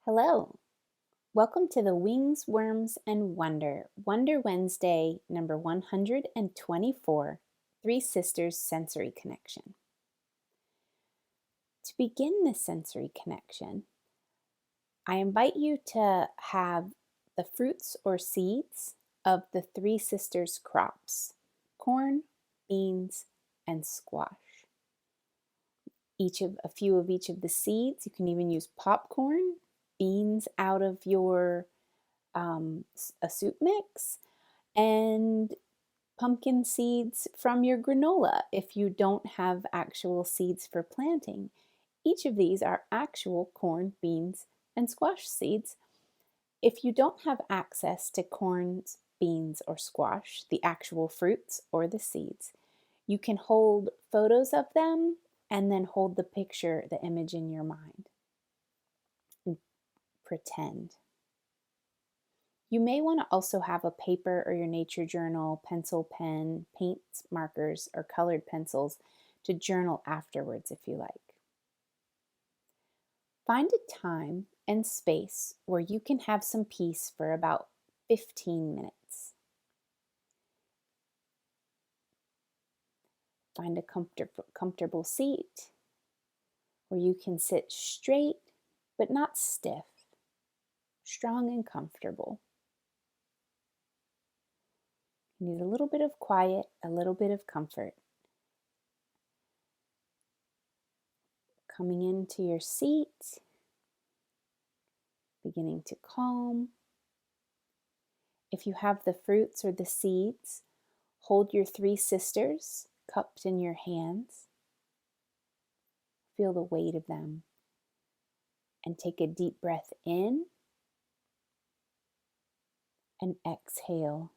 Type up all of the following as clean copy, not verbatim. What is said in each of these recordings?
Hello, welcome to the Wings, Worms, and Wonder Wednesday, number 124, Three Sisters Sensory Connection. To begin this sensory connection, I invite you to have the fruits or seeds of the three sisters' crops: corn, beans, and squash. A few of each of the seeds. You can even use popcorn, beans out of your a soup mix, and pumpkin seeds from your granola if you don't have actual seeds for planting. Each of these are actual corn, beans, and squash seeds. If you don't have access to corns, beans, or squash, the actual fruits or the seeds, you can hold photos of them and then hold the image in your mind and pretend. You may want to also have a paper or your nature journal, pencil, pen, paints, markers, or colored pencils to journal afterwards if you like. Find a time and space where you can have some peace for about 15 minutes. Find a comfortable seat where you can sit straight but not stiff, strong and comfortable. You need a little bit of quiet, a little bit of comfort. Coming into your seat, beginning to calm. If you have the fruits or the seeds, hold your three sisters cupped in your hands. Feel the weight of them. And take a deep breath in and exhale.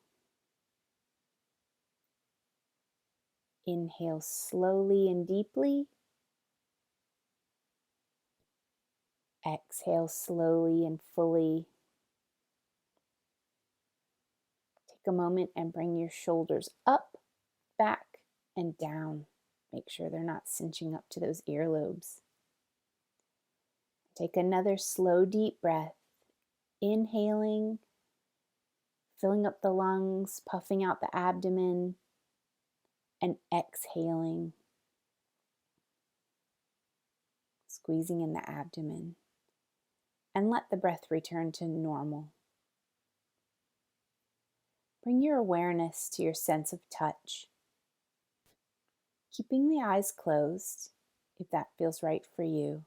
Inhale slowly and deeply. Exhale slowly and fully. Take a moment and bring your shoulders up, back, and down. Make sure they're not cinching up to those earlobes. Take another slow, deep breath. Inhaling, filling up the lungs, puffing out the abdomen, and exhaling, squeezing in the abdomen. And let the breath return to normal. Bring your awareness to your sense of touch. Keeping the eyes closed, if that feels right for you.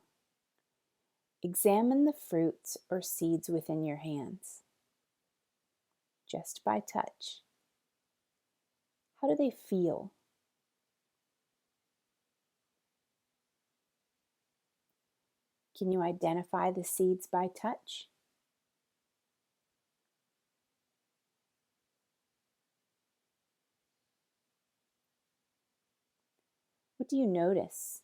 Examine the fruits or seeds within your hands, just by touch. How do they feel? Can you identify the seeds by touch? What do you notice?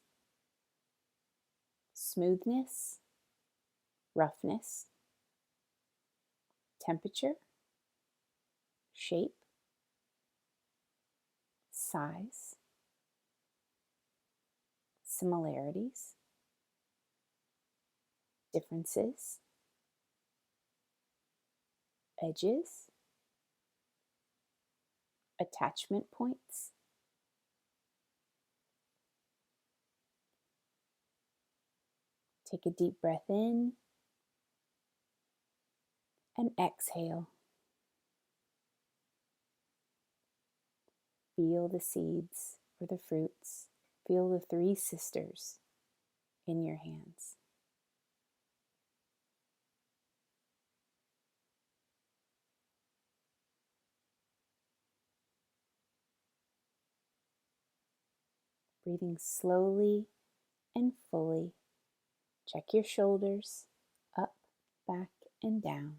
Smoothness, roughness, temperature, shape, size, similarities, differences, edges, attachment points. Take a deep breath in and exhale. Feel the seeds or the fruits. Feel the three sisters in your hands. Breathing slowly and fully. Check your shoulders, up, back, and down.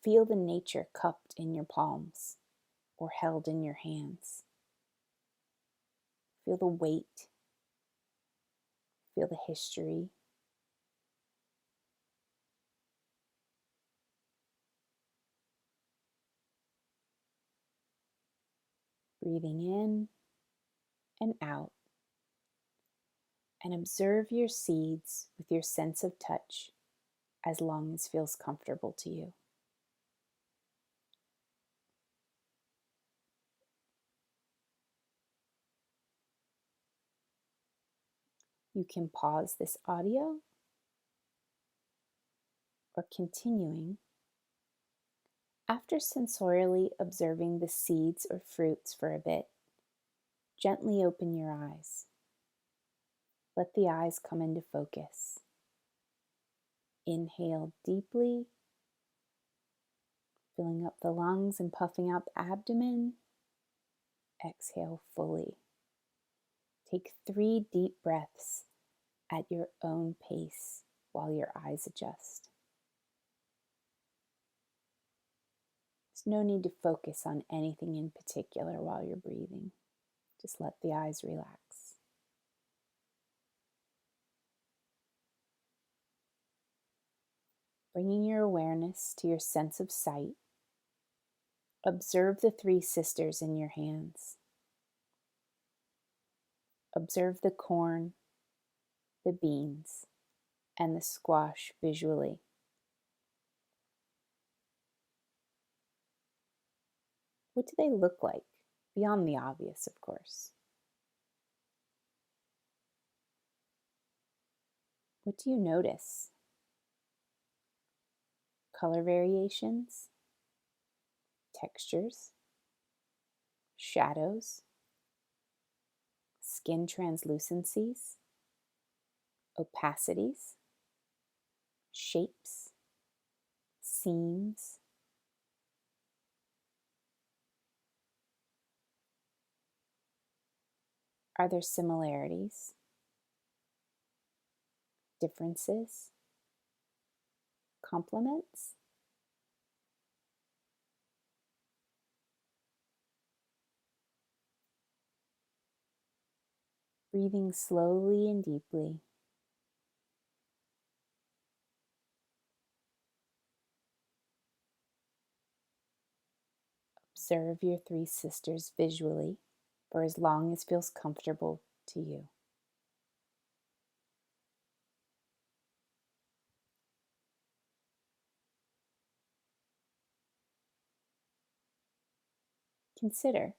Feel the nature cupped in your palms or held in your hands. Feel the weight. Feel the history. Breathing in and out. and observe your seeds with your sense of touch as long as feels comfortable to you. You can pause this audio or continuing after sensorially observing the seeds or fruits for a bit. Gently open your eyes. Let the eyes come into focus. Inhale deeply, filling up the lungs and puffing out the abdomen. Exhale fully. Take 3 deep breaths at your own pace while your eyes adjust. There's no need to focus on anything in particular while you're breathing. Just let the eyes relax. Bringing your awareness to your sense of sight, observe the 3 sisters in your hands. Observe the corn, the beans, and the squash visually. What do they look like? Beyond the obvious, of course. What do you notice? Color variations, textures, shadows, skin translucencies, opacities, shapes, seams. Are there similarities, differences, complements? Breathing slowly and deeply. Observe your 3 sisters visually for as long as feels comfortable to you. Consider,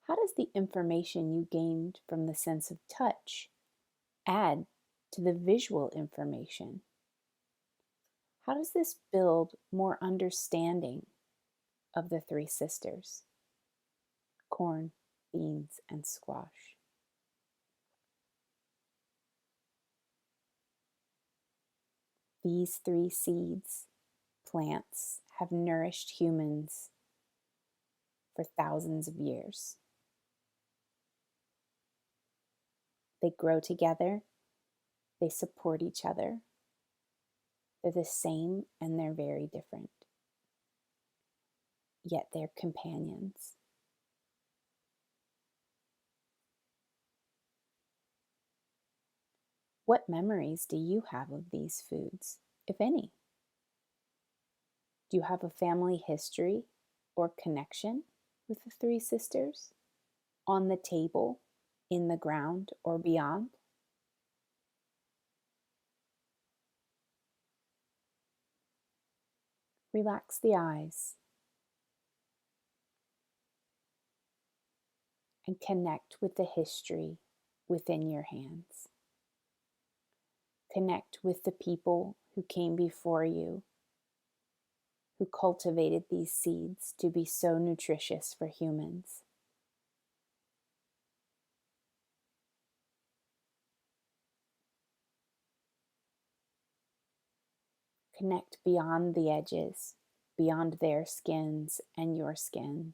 how does the information you gained from the sense of touch add to the visual information? How does this build more understanding of the 3 sisters, corn, beans, and squash? These 3 seeds, plants, have nourished humans for thousands of years. They grow together, they support each other. They're the same and they're very different, yet they're companions. What memories do you have of these foods, if any? Do you have a family history or connection with the 3 sisters? On the table, in the ground, or beyond? Relax the eyes and connect with the history within your hands. Connect with the people who came before you, who cultivated these seeds to be so nutritious for humans. Connect beyond the edges, beyond their skins and your skin.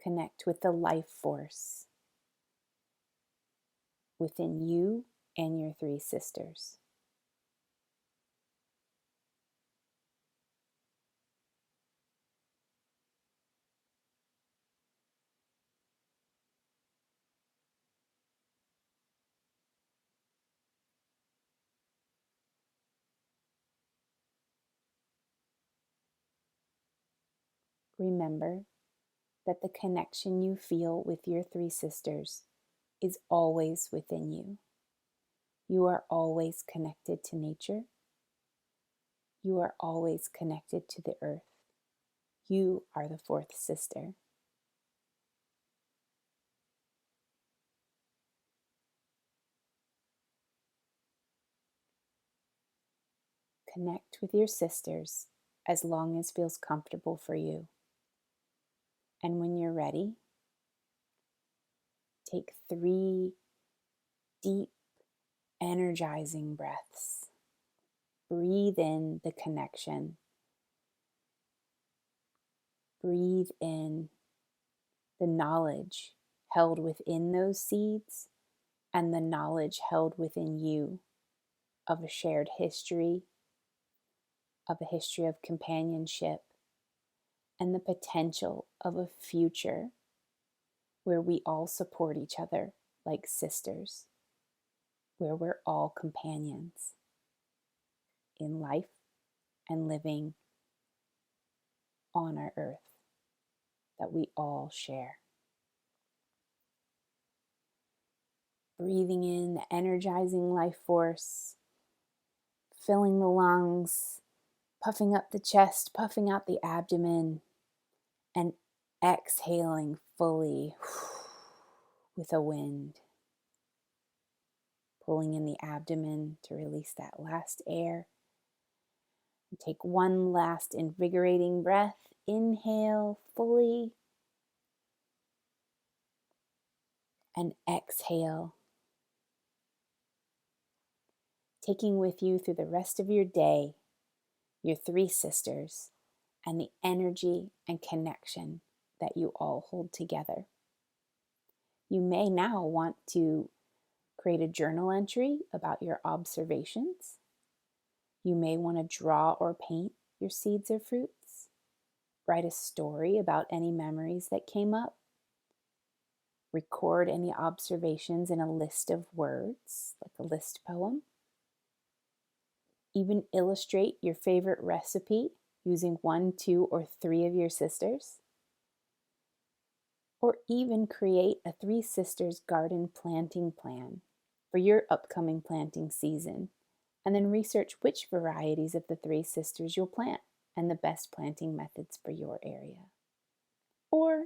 Connect with the life force within you and your 3 sisters. Remember that the connection you feel with your three sisters is always within you. You are always connected to nature. You are always connected to the earth. You are the fourth sister. Connect with your sisters as long as feels comfortable for you. And when you're ready, take 3 deep, energizing breaths. Breathe in the connection. Breathe in the knowledge held within those seeds and the knowledge held within you of a shared history, of a history of companionship, and the potential of a future where we all support each other like sisters, where we're all companions in life and living on our earth that we all share. Breathing in the energizing life force, filling the lungs, puffing up the chest, puffing out the abdomen, and exhaling fully with a wind. Pulling in the abdomen to release that last air. And take one last invigorating breath. Inhale fully and exhale. Taking with you through the rest of your day your three sisters and the energy and connection that you all hold together. You may now want to create a journal entry about your observations. You may want to draw or paint your seeds or fruits. Write a story about any memories that came up. Record any observations in a list of words, like a list poem. Even illustrate your favorite recipe using 1, 2, or 3 of your sisters. Or even create a three sisters garden planting plan for your upcoming planting season, and then research which varieties of the three sisters you'll plant and the best planting methods for your area. Or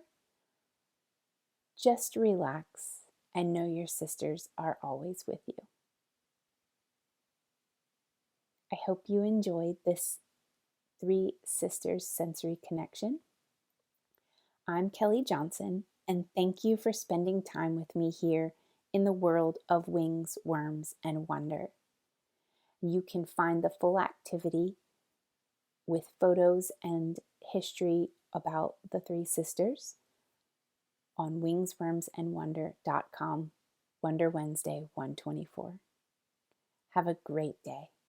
just relax and know your sisters are always with you. I hope you enjoyed this Three Sisters Sensory Connection. I'm Kelly Johnson, and thank you for spending time with me here in the world of wings, worms, and wonder. You can find the full activity with photos and history about the three sisters on wingswormsandwonder.com, Wonder Wednesday 124. Have a great day.